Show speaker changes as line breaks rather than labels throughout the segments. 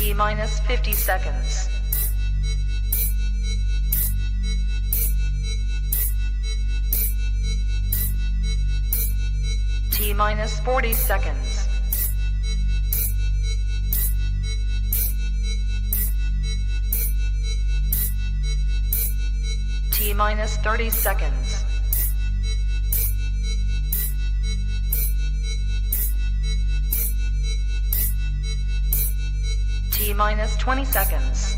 T minus 50 seconds. T minus 40 seconds. T minus 30 seconds. T minus 20 seconds.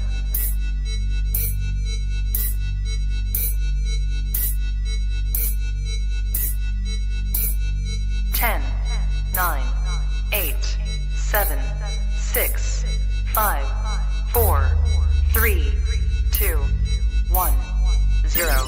Ten, 9, 8, 7, 6, 5, 4, 3, 2, 1, 0.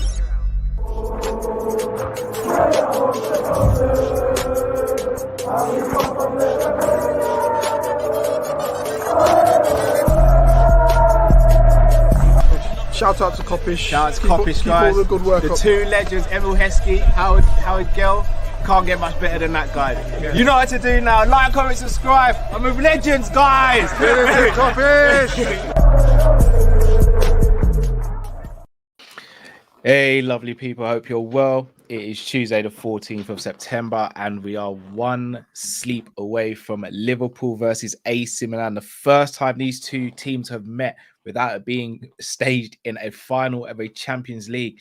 Shout out to Kopish.
Shout out to Kopish, guys.
Keep all the good work
the
up.
two legends, Emil Heskey, Howard Gill. Can't get much better than that guy. Yeah. You know what to do now. Like, comment, subscribe. I'm with legends, guys.
Kopish.
Hey, lovely people. I hope you're well. It is Tuesday, the 14th of September, and we are one sleep away from Liverpool versus AC Milan. The first time these two teams have met without it being staged in a final of a Champions League.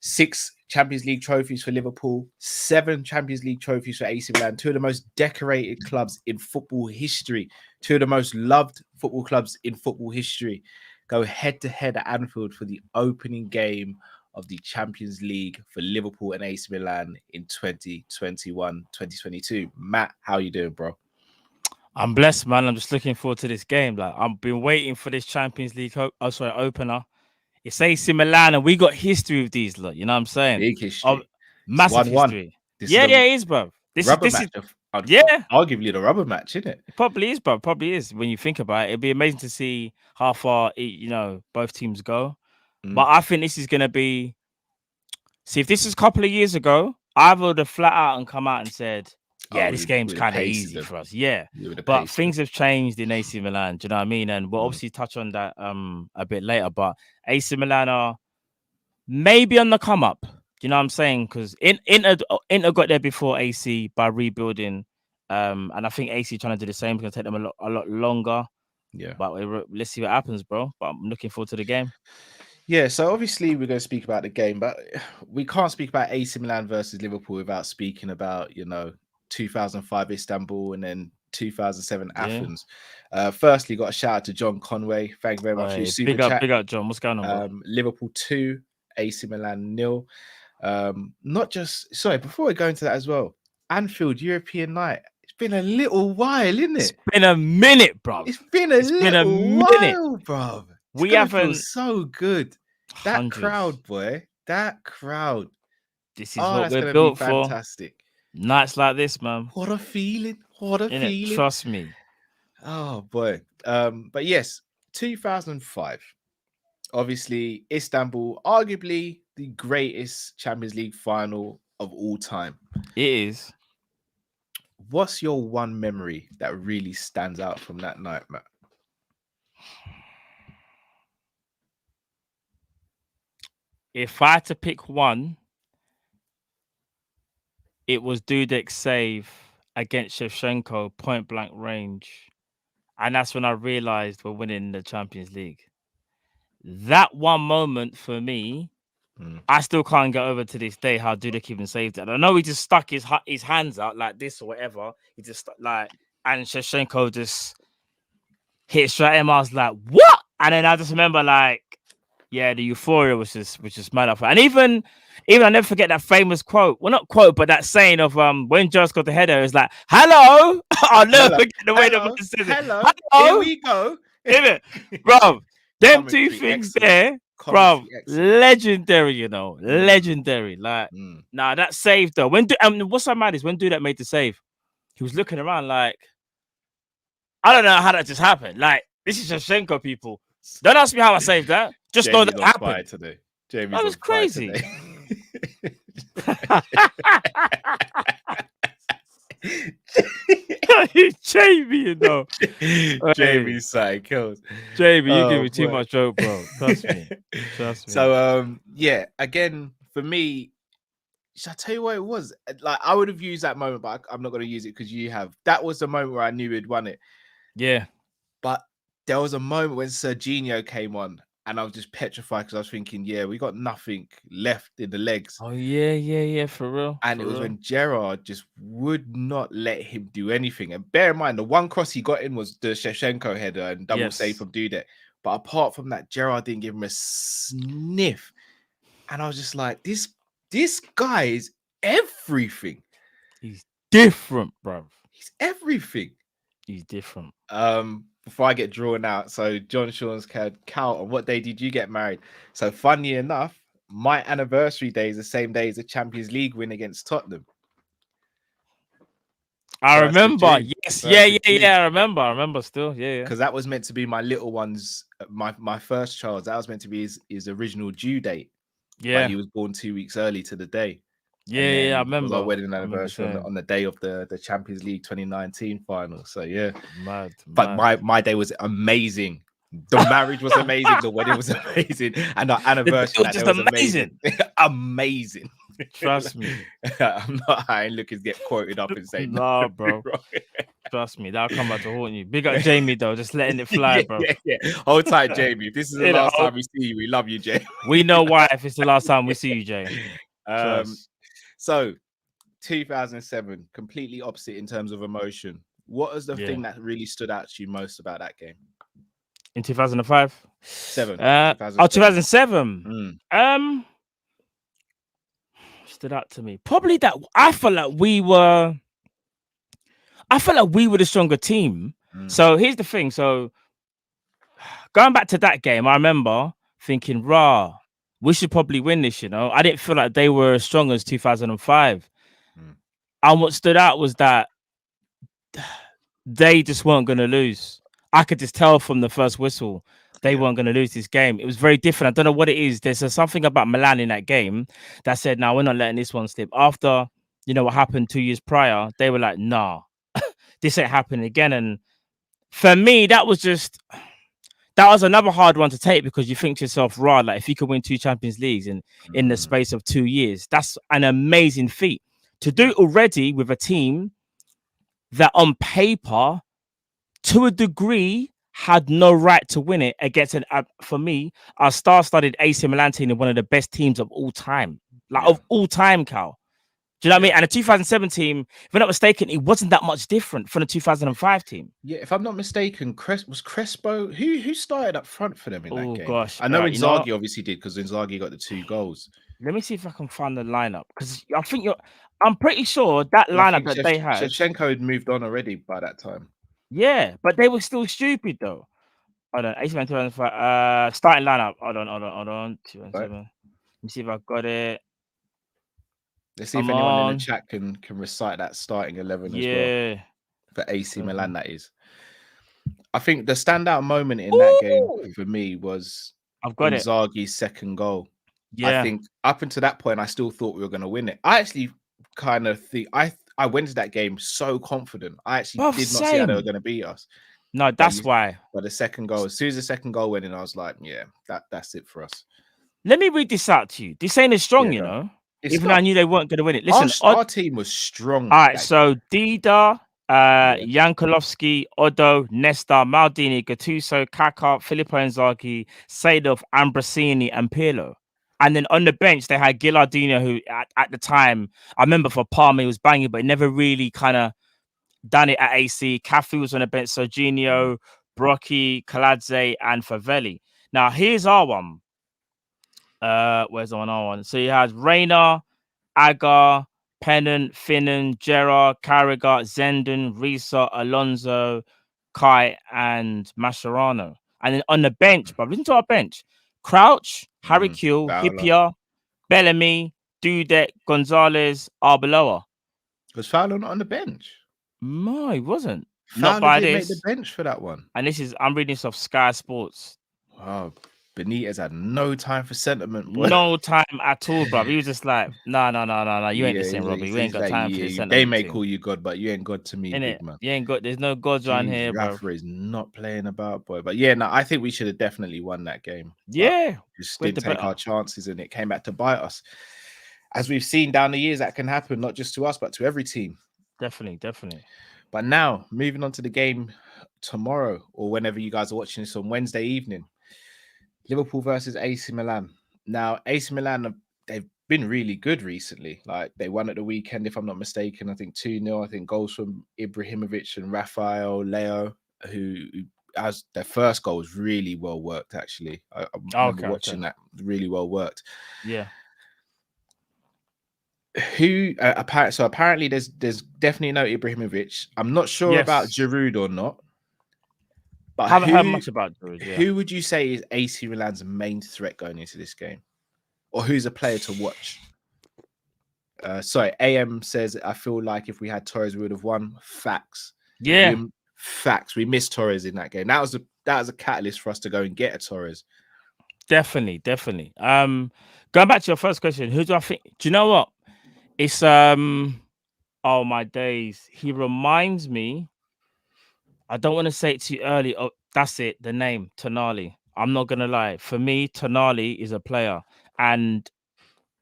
6 Champions League trophies for Liverpool, 7 Champions League trophies for AC Milan, 2 of the most decorated clubs in football history, 2 of the most loved football clubs in football history. Go head-to-head at Anfield for the opening game of the Champions League for Liverpool and AC Milan in 2021-2022. Matt, how you doing, bro?
I'm blessed, man. I'm just looking forward to this game. Like, I've been waiting for this Champions League opener. It's AC Milan, and we got history with these, look. You know what I'm saying?
Big history.
Massive history. Yeah, it is, bro. This is
arguably the rubber match, isn't it?
It probably is, bro. Probably is. When you think about it, it'd be amazing to see how far both teams go. But I think this is going to be... See, if this is a couple of years ago, I would have flat out and come out and said, this game's kind of easy for us. Yeah. But things have changed in AC Milan. Do you know what I mean? And we'll obviously touch on that a bit later. But AC Milan are maybe on the come up. Do you know what I'm saying? Because Inter got there before AC by rebuilding. And I think AC trying to do the same. It's going to take them a lot longer.
Yeah.
But let's see what happens, bro. But I'm looking forward to the game.
Yeah, so obviously we're going to speak about the game, but we can't speak about AC Milan versus Liverpool without speaking about, 2005 Istanbul and then 2007 Athens. Firstly, got a shout out to John Conway. Thank you very much for your super chat.
Big up, John. What's going on, bro?
Liverpool 2, AC Milan 0. Before we go into that as well, Anfield European night. It's been a little while, isn't it?
It's been a minute, bro.
It's been a while, bro.
We haven't
so good. That
Hundreds.
crowd, boy. That crowd.
This is what we're built for.
Fantastic.
Nights like this, man.
What a feeling. What a feeling.
Trust me.
Oh boy. But yes, 2005. Obviously, Istanbul, arguably the greatest Champions League final of all time.
It is.
What's your one memory that really stands out from that night, Matt?
If I had to pick one, it was Dudek's save against Shevchenko, point blank range. And that's when I realized we're winning the Champions League. That one moment for me, I still can't get over to this day how Dudek even saved it. I know he just stuck his hands out like this or whatever. He just and Shevchenko just hit straight at him. I was like, what? And then I just remember the euphoria was just mad up. And even I never forget that famous quote. Well, not quote, but that saying of when Joe got the header, it's like, hello. I'll never forget the way the man said it.
Hello.
Here
we go.
Bro, them
Commentary,
two things
excellent.
there, bro, legendary, legendary. Nah, that save though. What's so mad is when Dudek made the save, he was looking around like, I don't know how that just happened. Like, this is Shevchenko, people. Don't ask me how I saved that. Just know that happened.
Today.
That was crazy. Jamie, you know. Hey,
Jamie Sai kills.
Jamie, you give
Oh,
me too
boy.
much joke, bro. Trust me. Trust me.
So yeah, again for me, should I tell you what it was? Like I would have used that moment, but I'm not going to use it because you have. That was the moment where I knew we'd won it.
Yeah.
But there was a moment when Serginho came on, and I was just petrified because I was thinking, yeah, we got nothing left in the legs.
Oh yeah, for real.
And
for
it was
real.
when Gerrard just would not let him do anything. And bear in mind, the one cross he got in was the Shevchenko header and double save from Dudek. But apart from that, Gerrard didn't give him a sniff. And I was just like, this guy is everything.
He's different, bro.
He's everything.
He's different.
Before I get drawn out, so John Sean's count on what day did you get married? So funny enough, my anniversary day is the same day as the Champions League win against Tottenham.
I remember. Yes, yeah. I remember still. Yeah.
Because that was meant to be my little one's, my first child. That was meant to be his original due date.
Yeah.
But he was born 2 weeks early to the day.
Yeah, I remember.
It was our wedding anniversary on the day of the Champions League 2019 final. So yeah,
mad.
But my day was amazing. The marriage was amazing. The wedding was amazing, and our anniversary
was just amazing.
Amazing.
Trust me.
I'm not high and looking to get quoted up and say
no, bro. Trust me, that'll come back to haunt you. Big up Jamie though, just letting it fly, bro.
Yeah. Hold tight, Jamie. If this is the last time we see you, we love you, Jamie.
We know why. If it's the last time we see you, Jamie.
So 2007, completely opposite in terms of emotion. What was the thing that really stood out to you most about that game?
In 2005?
2007.
Stood out to me. Probably that I felt like we were the stronger team. So here's the thing. So going back to that game, I remember thinking, we should probably win this, I didn't feel like they were as strong as 2005. And what stood out was that they just weren't going to lose. I could just tell from the first whistle they weren't going to lose this game. It was very different. I don't know what it is. There's something about Milan in that game that said, "No, we're not letting this one slip." After what happened 2 years prior, they were like, "Nah, this ain't happening again." And for me, that was another hard one to take because you think to yourself, "Right, like if you could win 2 Champions Leagues in the space of 2 years, that's an amazing feat to do already with a team that on paper, to a degree, had no right to win it against for me, a star-studded AC Milan team and one of the best teams of all time. Of all time, Cal. Do you know what I mean? And the 2007 team, if I'm not mistaken, it wasn't that much different from the 2005 team.
Yeah, if I'm not mistaken, was Crespo who started up front for them in that game?
Gosh,
I know Inzaghi obviously did because Inzaghi got the 2 goals.
Let me see if I can find the lineup because I'm pretty sure that lineup that they had.
Shevchenko had moved on already by that time.
Yeah, but they were still stupid though. Hold on, 2005. Starting lineup. Hold on. 2007. Let me see if I got it.
Let's see if anyone in the chat can recite that starting 11 as well. For AC Milan, that is. I think the standout moment in that game for me was Inzaghi's second goal. Yeah. I think up until that point, I still thought we were going to win it. I actually kind of think I went to that game so confident. I actually did not see how they were going to beat us.
No, that's why.
But the second goal, as soon as the second goal went in, I was like, yeah, that's it for us.
Let me read this out to you. This ain't as strong, Even though I knew they weren't going to win it. Listen,
our team was strong.
All right, so Dida, Jankulovski, Odo, Nesta, Maldini, Gattuso, Kaká, Filippo Inzaghi, Seedorf, Ambrosini, and Pirlo. And then on the bench, they had Gilardino, who at the time, I remember for Parma, he was banging, but never really kind of done it at AC. Cafu was on the bench, Serginho, Brocchi, Kaladze, and Favelli. Now, here's our one. Where's the one? So you had Reina, Agar, Pennant, Finnan, Gerrard, Carragher, Zenden, Risa, Alonso, Kai, and Mascherano. And then on the bench, but listen to our bench. Crouch, Harry Kewell, Hippier, Bellamy, Dudek, Gonzalez, Arbeloa.
Was Fowler not on the bench?
No, he wasn't.
Fowler
not by
didn't
this.
make the bench for that one.
And I'm reading this off Sky Sports.
Wow. Benitez had no time for sentiment, boy.
No time at all, bro. He was just like, no. You ain't
Yeah,
listening, Robbie. We ain't
he's
got
like,
time for this
yeah, they
sentiment
may
thing.
call you God, but you ain't God to me,
Innit?
big man.
You ain't got. There's no gods around here, bro.
Rafa is not playing about, boy. But yeah, no, I think we should have definitely won that game.
Yeah,
Just
we're
didn't take our chances, and it came back to bite us. As we've seen down the years, that can happen not just to us, but to every team.
Definitely.
But now, moving on to the game tomorrow, or whenever you guys are watching this on Wednesday evening, Liverpool versus AC Milan. Now, AC Milan, they've been really good recently. Like, they won at the weekend, if I'm not mistaken. I think 2-0. I think goals from Ibrahimovic and Rafael Leo, who as their first goal was really well worked, actually. I remember watching that, really well worked.
Yeah.
Who apparently there's definitely no Ibrahimovic. I'm not sure about Giroud or not. But
haven't heard much about Giroud. Yeah.
Who would you say is AC Milan's main threat going into this game, or who's a player to watch? Sorry, AM says I feel like if we had Torres, we would have won. Facts.
Yeah.
Facts. We missed Torres in that game. That was a catalyst for us to go and get a Torres.
Definitely. Going back to your first question, who do I think? Do you know what? It's oh my days. He reminds me. I don't want to say it too early. Oh, that's it. The name Tonali. I'm not gonna lie. For me, Tonali is a player, and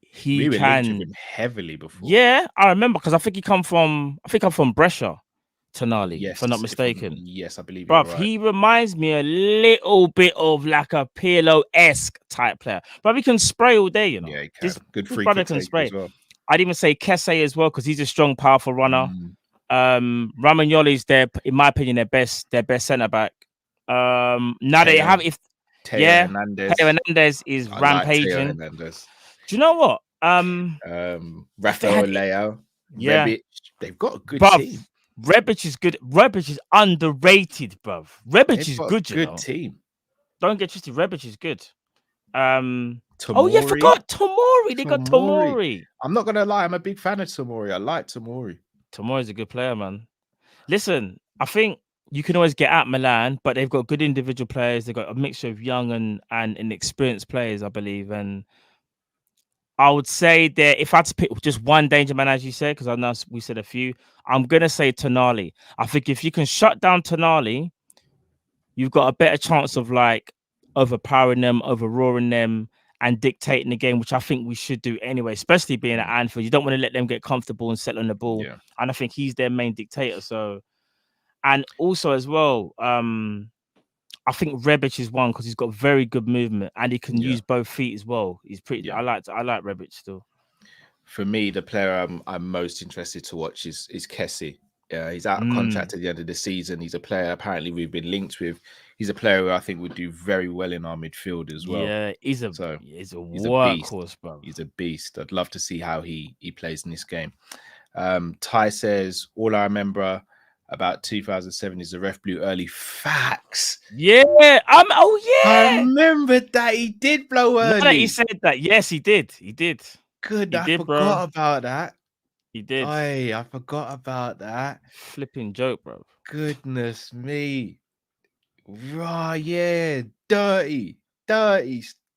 he can
linked with him heavily before.
Yeah, I remember because I think I'm from Brescia. Tonali,
yes,
if I'm not mistaken.
Yes, I believe.
Bruv,
right.
He reminds me a little bit of like a Pirlo-esque type player. But he can spray all day, you know.
Yeah, he can. Good free
brother
kick
can spray
as well.
I'd even say Kesse as well because he's a strong, powerful runner. Romagnoli's in my opinion, their best centre back. Now they have
Teo Hernandez
is rampaging.
Do
you know what?
Rafael Leo, Rebic, they've got a good team.
Rebic is good. Rebic is underrated, bruv. Rebic is good.
Good team.
Don't get twisted. Rebic is good.
Tomori.
Oh yeah, forgot Tomori. They got Tomori.
I'm not gonna lie, I'm a big fan of Tomori. I like Tomori.
Tomori's a good player, man. Listen, I think you can always get at Milan, but they've got good individual players. They've got a mixture of young and inexperienced players, I believe. And I would say that if I had to pick just one danger man, as you said, because I know we said a few, I'm gonna say Tonali. I think if you can shut down Tonali, you've got a better chance of like overpowering them, overroaring them, and dictating the game, which I think we should do anyway, especially being at Anfield. You don't want to let them get comfortable and settle on the ball.
Yeah.
And I think he's their main dictator. So, and also as well, I think Rebic is one because he's got very good movement and he can use both feet as well. He's pretty. I like Rebic still.
For me, the player I'm most interested to watch is Kesse. He's out of contract at the end of the season. He's a player apparently we've been linked with. He's a player who I think would do very well in our midfield as well.
Yeah, he's a workhorse, bro.
He's a beast. I'd love to see how he plays in this game. Ty says, all I remember about 2007 is the ref blew early. Facts.
Yeah.
I remember that he did blow early.
He said that. Yes, he did.
Good. I forgot about that.
He did.
I forgot about that.
Flipping joke, bro.
Goodness me. Right, yeah. Dirty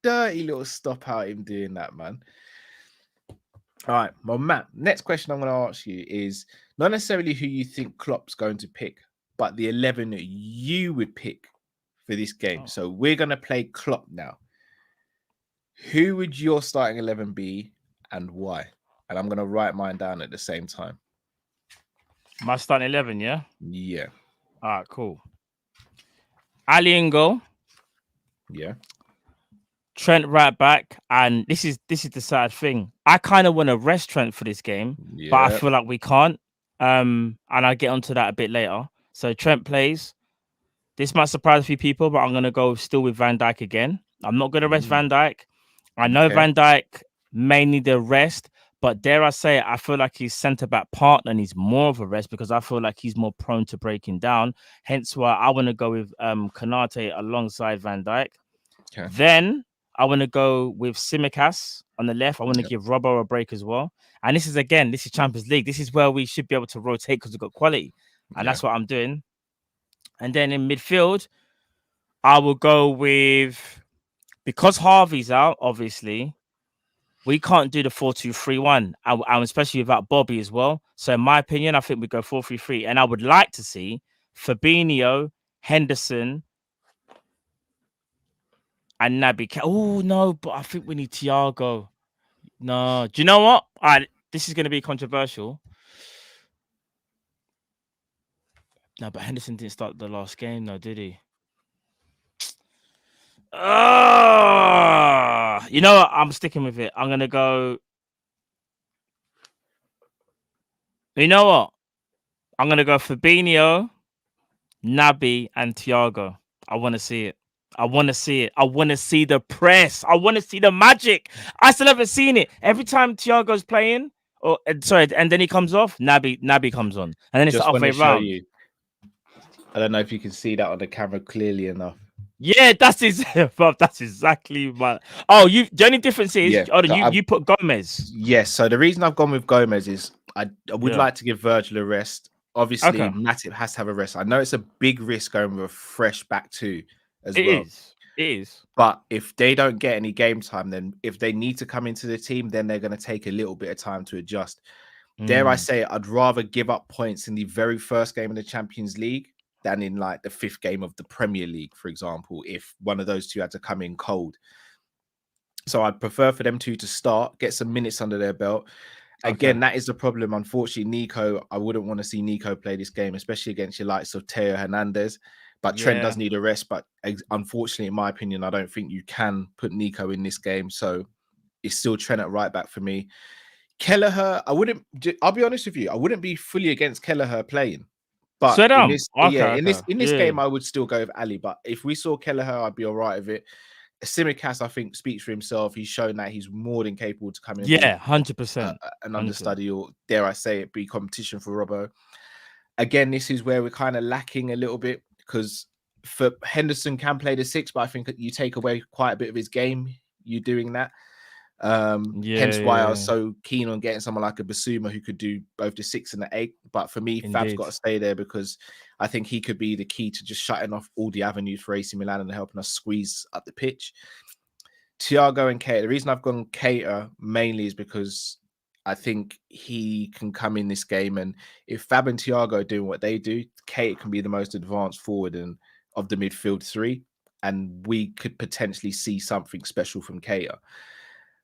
little stop out him doing that, man. All right, well, Matt, next question I'm going to ask you is not necessarily who you think Klopp's going to pick, but the 11 that you would pick for this game. So we're going to play Klopp now. Who would your starting 11 be and why? And I'm going to write mine down at the same time.
My starting 11, yeah?
Yeah.
All right, cool. Ali in goal.
Yeah.
Trent right back. And this is the sad thing. I kind of want to rest Trent for this game, but I feel like we can't. And I'll get onto that a bit later. So Trent plays. This might surprise a few people, but I'm going to go still with Van Dijk again. I'm not going to rest Van Dijk. I know Van Dijk may need a rest, but dare I say it, I feel like his centre-back partner needs more of a rest because I feel like he's more prone to breaking down. Hence why I want to go with Konate alongside Van Dijk. Okay. Then I want to go with Tsimikas on the left. I want to give Robbo a break as well. And this is Champions League. This is where we should be able to rotate because we've got quality. And that's what I'm doing. And then in midfield, I will go with because Harvey's out, obviously, we can't do the 4-2-3-1, and especially without Bobby as well. So, in my opinion, I think we go 4-3-3. And I would like to see Fabinho, Henderson, and Naby. Oh, no, but I think we need Thiago. No. Do you know what? This is going to be controversial. No, but Henderson didn't start the last game, though, did he? You know what? I'm sticking with it. I'm going to go. You know what? I'm going to go Fabinho, Naby, and Thiago. I want to see it. I want to see it. I want to see the press. I want to see the magic. I still haven't seen it. Every time Thiago's playing, and then he comes off, Naby comes on. And then it's
Just
the other
want
way
to show
around.
you. I don't know if you can see that on the camera clearly enough.
Yeah, that's exactly my. Oh, the only difference is, you put Gomez.
Yes. So the reason I've gone with Gomez is I would like to give Virgil a rest. Obviously, Matip has to have a rest. I know it's a big risk going with a fresh back two as well.
It is.
But if they don't get any game time, then if they need to come into the team, then they're going to take a little bit of time to adjust. Dare I say, I'd rather give up points in the very first game of the Champions League than in like the fifth game of the Premier League, for example, if one of those two had to come in cold. So I'd prefer for them two to start, get some minutes under their belt. Again, that is the problem. Unfortunately, Nico, I wouldn't want to see Nico play this game, especially against your likes of Teo Hernandez. But Trent does need a rest. But unfortunately, in my opinion, I don't think you can put Nico in this game. So it's still Trent at right back for me. Kelleher, I'll be honest with you, I wouldn't be fully against Kelleher playing. But in this game, I would still go with Ali. But if we saw Kelleher, I'd be all right with it. Tsimikas, I think, speaks for himself. He's shown that he's more than capable to come in.
100%.
An understudy, or dare I say it, be competition for Robbo. Again, this is where we're kind of lacking a little bit because for Henderson can play the 6, but I think you take away quite a bit of his game, you doing that. Hence why I was so keen on getting someone like a Basuma who could do both the 6 and the 8. But for me, Fab's got to stay there because I think he could be the key to just shutting off all the avenues for AC Milan and helping us squeeze up the pitch. Thiago and Keita. The reason I've gone Keita mainly is because I think he can come in this game, and if Fab and Thiago are doing what they do, Keita can be the most advanced forward of the midfield 3, and we could potentially see something special from Keita.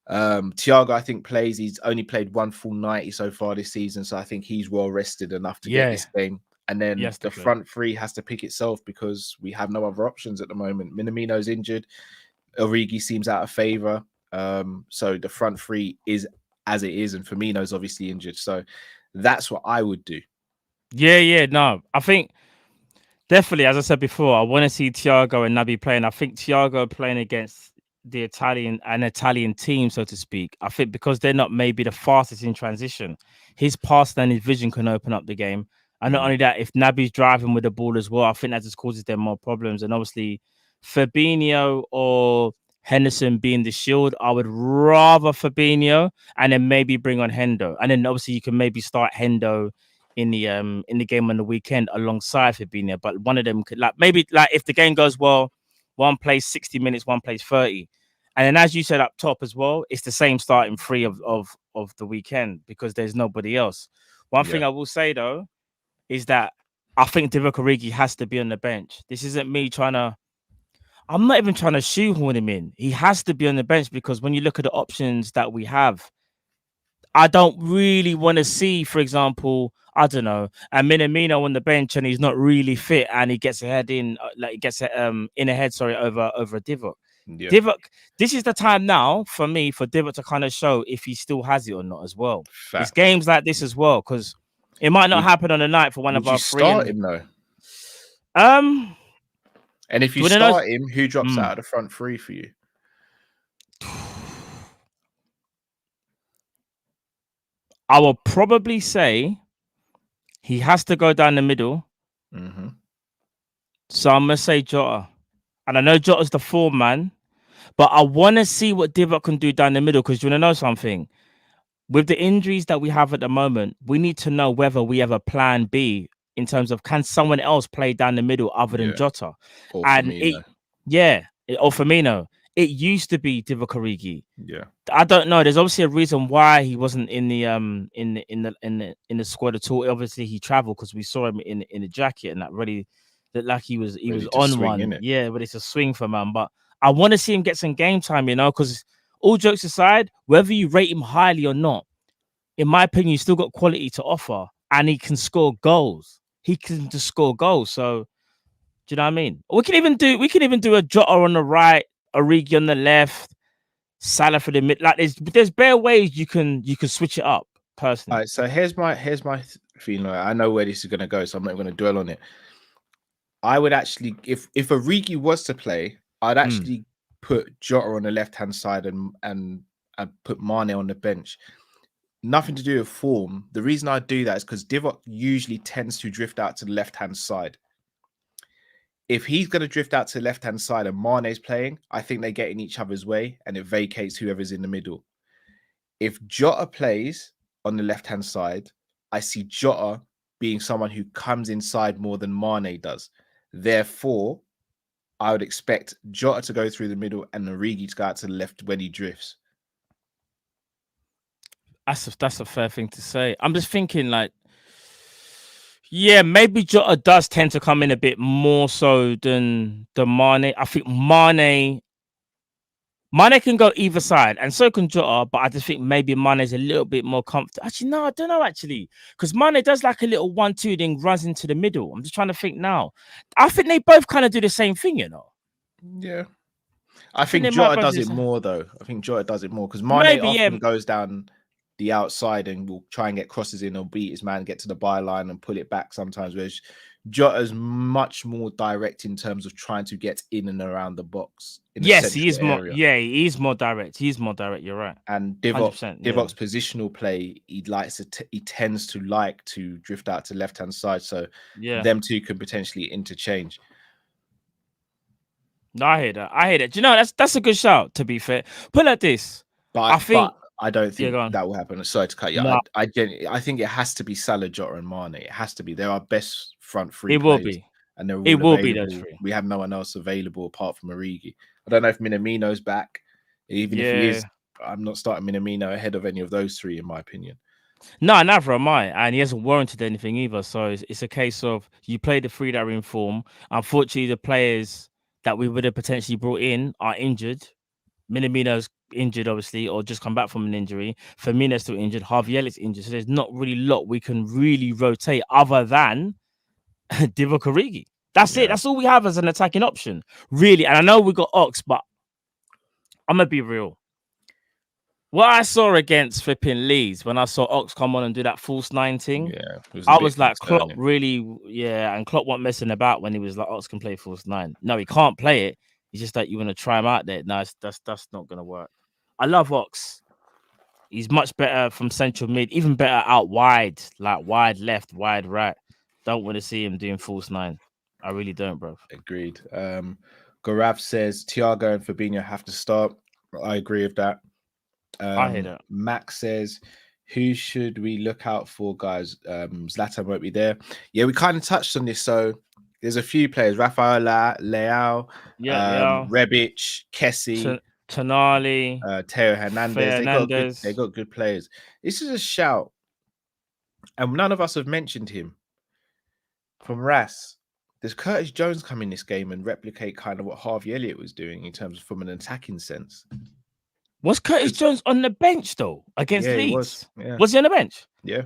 Thiago, I think, he's only played one full 90 so far this season, so I think he's well rested enough to get this game. And then the front 3 has to pick itself because we have no other options at the moment. Minamino's injured, Origi seems out of favor, so the front 3 is as it is, and Firmino's obviously injured, so that's what I would do.
No, I think definitely, as I said before, I want to see Thiago and Naby playing. I think Thiago playing against the Italian team, so to speak, I think because they're not maybe the fastest in transition, his pass and his vision can open up the game. And not only that, if Naby's driving with the ball as well, I think that just causes them more problems. And obviously, Fabinho or Henderson being the shield, I would rather Fabinho and then maybe bring on Hendo. And then obviously you can maybe start Hendo in the game on the weekend alongside Fabinho. But one of them could maybe if the game goes well, one plays 60 minutes, one plays 30. And then as you said up top as well, it's the same starting 3 of the weekend because there's nobody else. One thing I will say though is that I think Divock Origi has to be on the bench. This isn't me I'm not even trying to shoehorn him in. He has to be on the bench because when you look at the options that we have, I don't really want to see, for example, I don't know, a Minamino on the bench and he's not really fit and he gets ahead in over Divock. Yeah. Divock, this is the time now for me for Divock to kind of show if he still has it or not as well. It's games like this as well because it might not happen on the night for one of our 3.
Start him though. And if you start him, who drops out of the front 3 for you?
I will probably say he has to go down the middle. Mm-hmm. So I'm going to say Jota. And I know Jota's the 4 man, but I want to see what Divock can do down the middle because you want to know something? With the injuries that we have at the moment, we need to know whether we have a plan B in terms of can someone else play down the middle other than Jota?
Or Firmino.
Or Firmino. it used to be Divock Origi.
Yeah.
I don't know. There's obviously a reason why he wasn't in the in the squad at all. Obviously, he traveled because we saw him in the jacket and that really looked like he was
Ready to
on
swing,
one.
innit?
Yeah, but it's a swing for man. But I want to see him get some game time, you know, because all jokes aside, whether you rate him highly or not, in my opinion, he's still got quality to offer, and he can score goals. He can just score goals. So, do you know what I mean? We can even do a Jota on the right, Origi on the left, Salah for the mid. Like there's bare ways you can switch it up.
All
Personally,
right, so here's my feeling. I know where this is going to go, so I'm not going to dwell on it. I would actually, if Origi was to play, I'd actually put Jota on the left hand side and put Mane on the bench. Nothing to do with form. The reason I do that is because Divock usually tends to drift out to the left hand side. If he's going to drift out to the left hand side and Mane's playing, I think they get in each other's way and it vacates whoever's in the middle. If Jota plays on the left hand side, I see Jota being someone who comes inside more than Mane does. Therefore, I would expect Jota to go through the middle and Origi to go out to the left when he drifts.
that's a fair thing to say. I'm just thinking like, yeah, maybe Jota does tend to come in a bit more so than Mane. I think Mane can go either side, and so can Jota. But I just think maybe Mane's a little bit more comfortable. Actually, no, I don't know. Actually, because Mane does like a little 1-2, then runs into the middle. I'm just trying to think now. I think they both kind of do the same thing, you know.
Yeah, I think Jota does it more though. I think Jota does it more because Mane often goes down the outside and will try and get crosses in or beat his man, get to the byline and pull it back sometimes. Whereas Jota's much more direct in terms of trying to get in and around the box.
Yes, he is more. Yeah, he's more direct. He's more direct. You're right.
And Divock's positional play, he tends to like to drift out to the left hand side. So them two can potentially interchange.
No, I hear that. Do you know that's a good shout? To be fair, put it like this.
But I don't think that will happen. Sorry to cut you. No. I think it has to be Salah, Jota, and Mane. It has to be. They're our best front three.
It will be.
And they're all available. Be those three. We have no one else available apart from Origi. I don't know if Minamino's back. Even if he is, I'm not starting Minamino ahead of any of those three, in my opinion.
No, neither am I. And he hasn't warranted anything either. So it's a case of you play the three that are in form. Unfortunately, the players that we would have potentially brought in are injured. Minamino's injured, obviously, or just come back from an injury. Firmino's still injured. Harvey Elliott's injured. So there's not really a lot we can really rotate other than Divock Origi. That's it. That's all we have as an attacking option, really. And I know we got Ox, but I'm gonna be real. What I saw against flipping Leeds when I saw Ox come on and do that false 9 thing, I was like, Klopp really, and Klopp wasn't messing about when he was like, Ox can play false 9. No, he can't play it. It's just that you want to try him out there. No, that's not gonna work. I love Ox. He's much better from central mid, even better out wide, like wide left, wide right. Don't want to see him doing false 9. I really don't, bro.
Agreed. Gaurav says Thiago and Fabinho have to start. I agree with that.
I hear that.
Max says, who should we look out for, guys? Zlatan won't be there. Yeah, we kind of touched on this. So there's a few players: Rafael Leao, Rebic, Kessie,
Tonali,
Theo Hernandez. They got good players. This is a shout, and none of us have mentioned him. From Ras, does Curtis Jones come in this game and replicate kind of what Harvey Elliott was doing in terms of from an attacking sense?
Was Curtis Jones on the bench though against Leeds? Was he on the bench?
Yeah.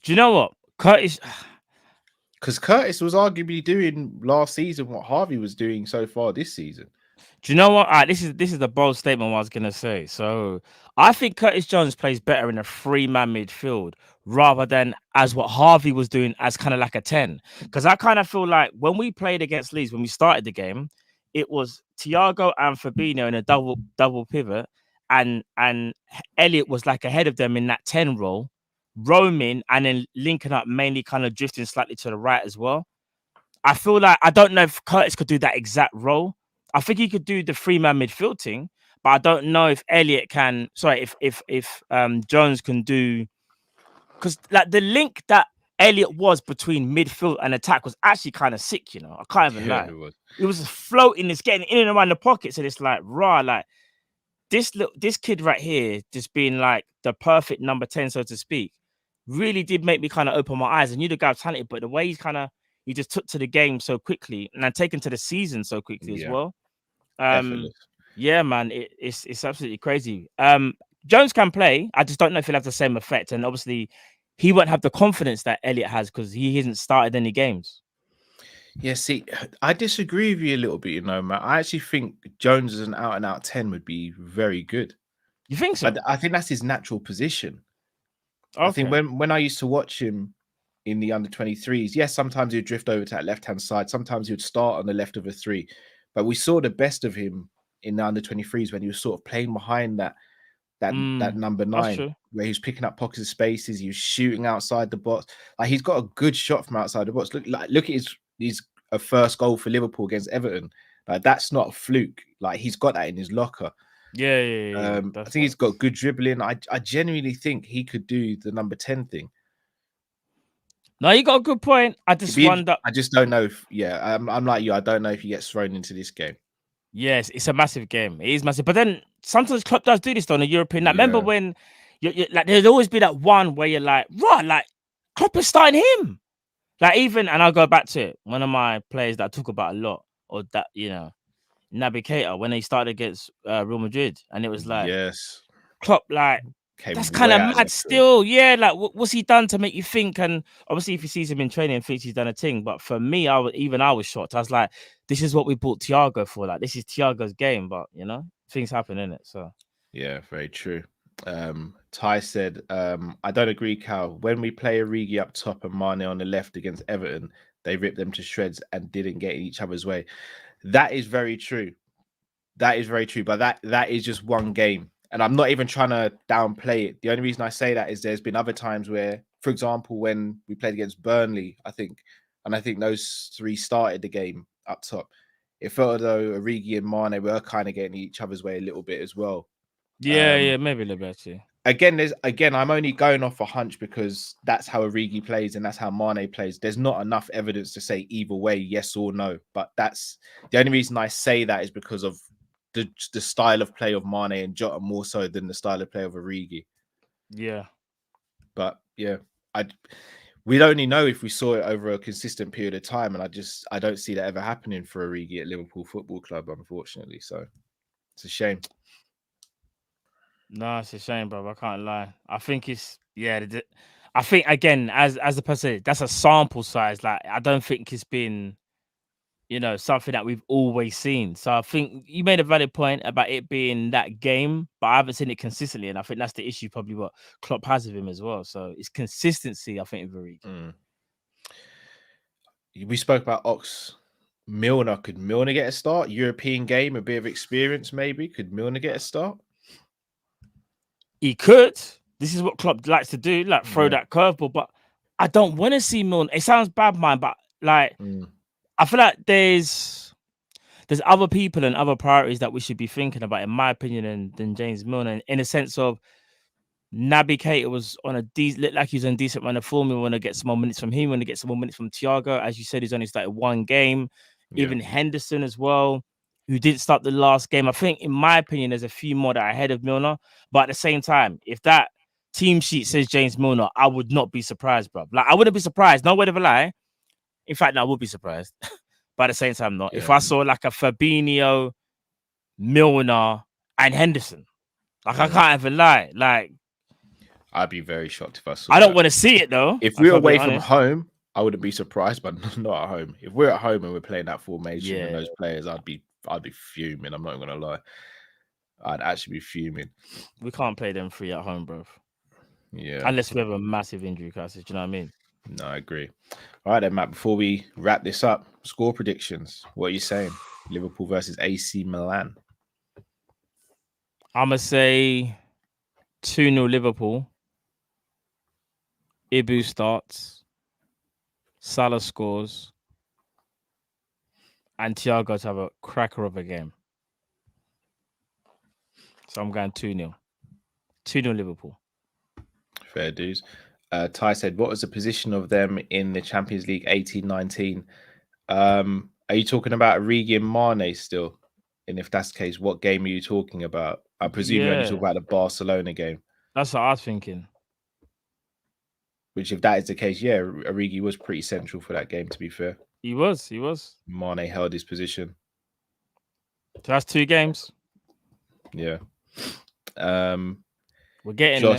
Do you know what Curtis?
Because Curtis was arguably doing last season what Harvey was doing so far this season.
Do you know what? This is the bold statement what I was gonna say. So I think Curtis Jones plays better in a 3-man midfield rather than as what Harvey was doing as kind of like a 10. Because I kind of feel like when we played against Leeds, when we started the game, it was Thiago and Fabinho in a double pivot, and Elliott was like ahead of them in that 10 role, roaming and then linking up, mainly kind of drifting slightly to the right as well. I feel like I don't know if Curtis could do that exact role. I think he could do the 3-man midfield thing, but I don't know if Elliott can. Sorry, if Jones can do, because like the link that Elliot was between midfield and attack was actually kind of sick, you know. I can't even lie.
It was.
It was floating, it's getting in and around the pockets, and it's like raw, like this kid right here, just being like the perfect number 10, so to speak, really did make me kind of open my eyes. I knew the guy was talented, but the way he just took to the game so quickly and then taken to the season so quickly as well.
Effortless.
Yeah, man, it's absolutely crazy. Jones can play. I just don't know if he'll have the same effect, and obviously he won't have the confidence that Elliot has because he hasn't started any games.
Yeah, see, I disagree with you a little bit, you know, man. I actually think Jones as an out-and-out 10 would be very good.
You think so?
I think that's his natural position.
Okay.
I think when I used to watch him in the under-23s, yes, sometimes he'd drift over to that left-hand side. Sometimes he would start on the left of a 3. But we saw the best of him in the under-23s when he was sort of playing behind that number 9, where he was picking up pockets of spaces. He was shooting outside the box. Like, he's got a good shot from outside the box. Look at his first goal for Liverpool against Everton. Like, that's not a fluke. Like, he's got that in his locker.
Yeah.
I think he's got good dribbling. I genuinely think he could do the number 10 thing.
No, you got a good point. I just wonder.
I just don't know if, I'm like you. I don't know if he gets thrown into this game.
Yes, it's a massive game. It is massive. But then sometimes Klopp does do this on a European. Like, remember when you like, there's always be that one where you're like, right, like Klopp is starting him. Like, even, and I'll go back to it. One of my players that I talk about a lot, or that, you know, Naby Keita, when he started against Real Madrid, and it was like,
yes,
Klopp, like, that's kind of mad still. Yeah, like, what's he done to make you think? And obviously, if he sees him in training, thinks he's done a thing. But for me, I was shocked. I was like, this is what we bought Thiago for. Like, this is Thiago's game. But, you know, things happen, innit? So,
yeah, very true. Ty said, I don't agree, Cal. When we play Origi up top and Mane on the left against Everton, they ripped them to shreds and didn't get in each other's way. That is very true. That is very true. But that is just one game. And I'm not even trying to downplay it. The only reason I say that is there's been other times where, for example, when we played against Burnley, I think those 3 started the game up top. It felt as though Origi and Mane were kind of getting each other's way a little bit as well.
Yeah, maybe a little bit too.
Again, I'm only going off a hunch because that's how Origi plays and that's how Mane plays. There's not enough evidence to say either way, yes or no. But that's the only reason I say that is because of the style of play of Mane and Jota more so than the style of play of Origi.
Yeah.
But yeah, we'd only know if we saw it over a consistent period of time. And I don't see that ever happening for Origi at Liverpool Football Club, unfortunately. So it's a shame.
No, it's a shame, bro. I can't lie. I think it's I think, again, as a person, that's a sample size. Like, I don't think it's been, you know, something that we've always seen. So I think you made a valid point about it being that game, but I haven't seen it consistently, and I think that's the issue, probably what Klopp has with him as well. So it's consistency, I think, very.
We spoke about Ox. Milner. Could Milner get a start? European game, a bit of experience, maybe. Could Milner get a start?
He could. This is what Klopp likes to do, like throw that curveball. But I don't want to see Milner. It sounds bad, man, but like I feel like there's other people and other priorities that we should be thinking about, in my opinion, than James Milner. In a sense of Naby Keita was on looked like he was on a decent run of form. We want to get some more minutes from him. We want to get some more minutes from Thiago. As you said, he's only started 1 game. Even Henderson as well, who didn't start the last game. I think, in my opinion, there's a few more that are ahead of Milner. But at the same time, if that team sheet says James Milner, I would not be surprised, bro. Like, I wouldn't be surprised. No word of a lie. In fact, no, I would be surprised. But at the same time, not. Yeah. If I saw like a Fabinho, Milner, and Henderson, like, I can't even lie. Like,
I'd be very shocked if I saw.
I don't want to see it though.
If we're away from home, I wouldn't be surprised, but not at home. If we're at home and we're playing that formation and those players, I'd be fuming. I'm not gonna lie. I'd actually be fuming.
We can't play them 3 at home, bro.
Yeah.
Unless we have a massive injury crisis. Do you know what I mean?
No, I agree. All right then, Matt, before we wrap this up, score predictions. What are you saying? Liverpool versus AC Milan.
I'm going to say 2-0 Liverpool. Ibu starts. Salah scores. And Thiago to have a cracker of a game. So I'm going 2-0. 2-0 Liverpool.
Fair dues. Ty said, what was the position of them in the Champions League 18-19? Are you talking about Origi and Mane still? And if that's the case, what game are you talking about? I presume you're only talking about the Barcelona game.
That's what I was thinking.
Which, if that is the case, yeah, Origi was pretty central for that game, to be fair.
He was.
Mane held his position.
So that's 2 games.
Yeah.
We're getting there.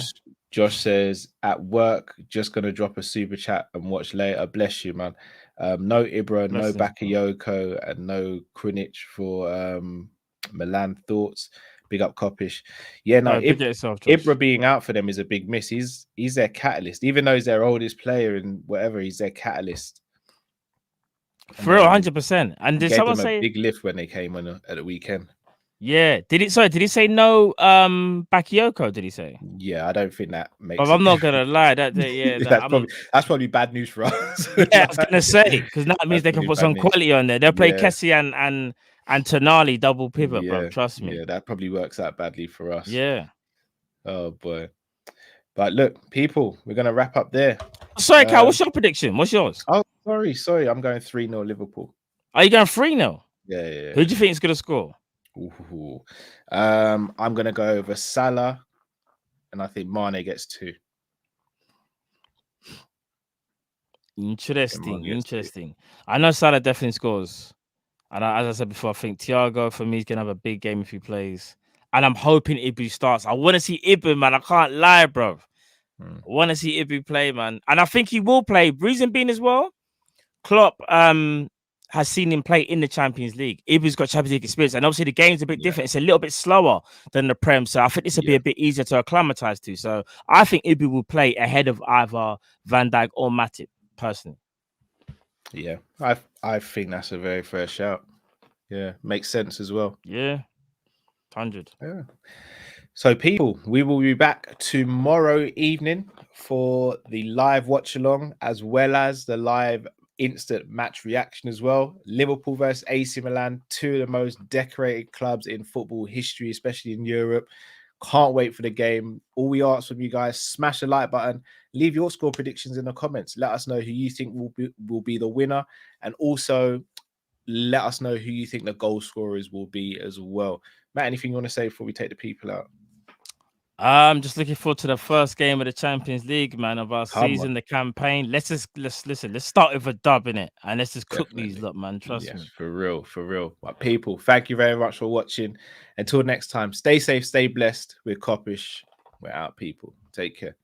Josh says, at work, just going to drop a super chat and watch later. Bless you, man. No Ibra, no Bakayoko, and no Krunic for Milan thoughts. Big up Kopish. Yeah, no, Ibra being out for them is a big miss. He's their catalyst. Even though he's their oldest player and whatever, he's their catalyst.
For real, 100%. And did someone say
a big lift when they came on at the weekend?
Yeah. Did he say no Bakayoko, did he say?
Yeah, I don't think that makes
But I'm not gonna lie,
that's probably bad news for us.
Yeah, I was gonna say, because that means they can put some quality on there. They'll play Kessie and Tonali double pivot, bro. Trust me.
Yeah, that probably works out badly for us.
Yeah.
Oh boy. But look, people, we're gonna wrap up there.
Sorry, Cal, what's your prediction? What's yours?
Oh, sorry. I'm going 3-0 Liverpool.
Are you going 3-0?
Yeah.
Who do you think is gonna score?
Ooh. I'm gonna go over Salah, and I think Mane gets 2.
Interesting. I know Salah definitely scores, and as I said before, I think Thiago for me is gonna have a big game if he plays, and I'm hoping Ibu starts. I want to see Ibu, man. I can't lie, bro. I want to see Ibu play, man, and I think he will play. Reason being as well, Klopp has seen him play in the Champions League. Ibu's got Champions League experience, and obviously the game's a bit different. It's a little bit slower than the Prem, so I think this will be a bit easier to acclimatize to. So I think Ibu will play ahead of either Van Dijk or Matip, personally.
Yeah, I think that's a very fair shout. Yeah, makes sense as well.
Yeah, 100.
Yeah. So, people, we will be back tomorrow evening for the live watch along, as well as the live instant match reaction as well. Liverpool versus AC Milan, 2 of the most decorated clubs in football history, especially in Europe. Can't wait for the game. All we ask from you guys, smash the like button, leave your score predictions in the comments. Let us know who you think will be the winner, and also let us know who you think the goal scorers will be as well. Matt, anything you want to say before we take the people out?
I'm just looking forward to the first game of the Champions League, man, of our season, the campaign. Let's listen. Let's start with a dub in it, and let's just cook these lot, man. Trust me.
For real. But people, thank you very much for watching. Until next time, stay safe, stay blessed. We're Kop-Ish. We're out, people. Take care.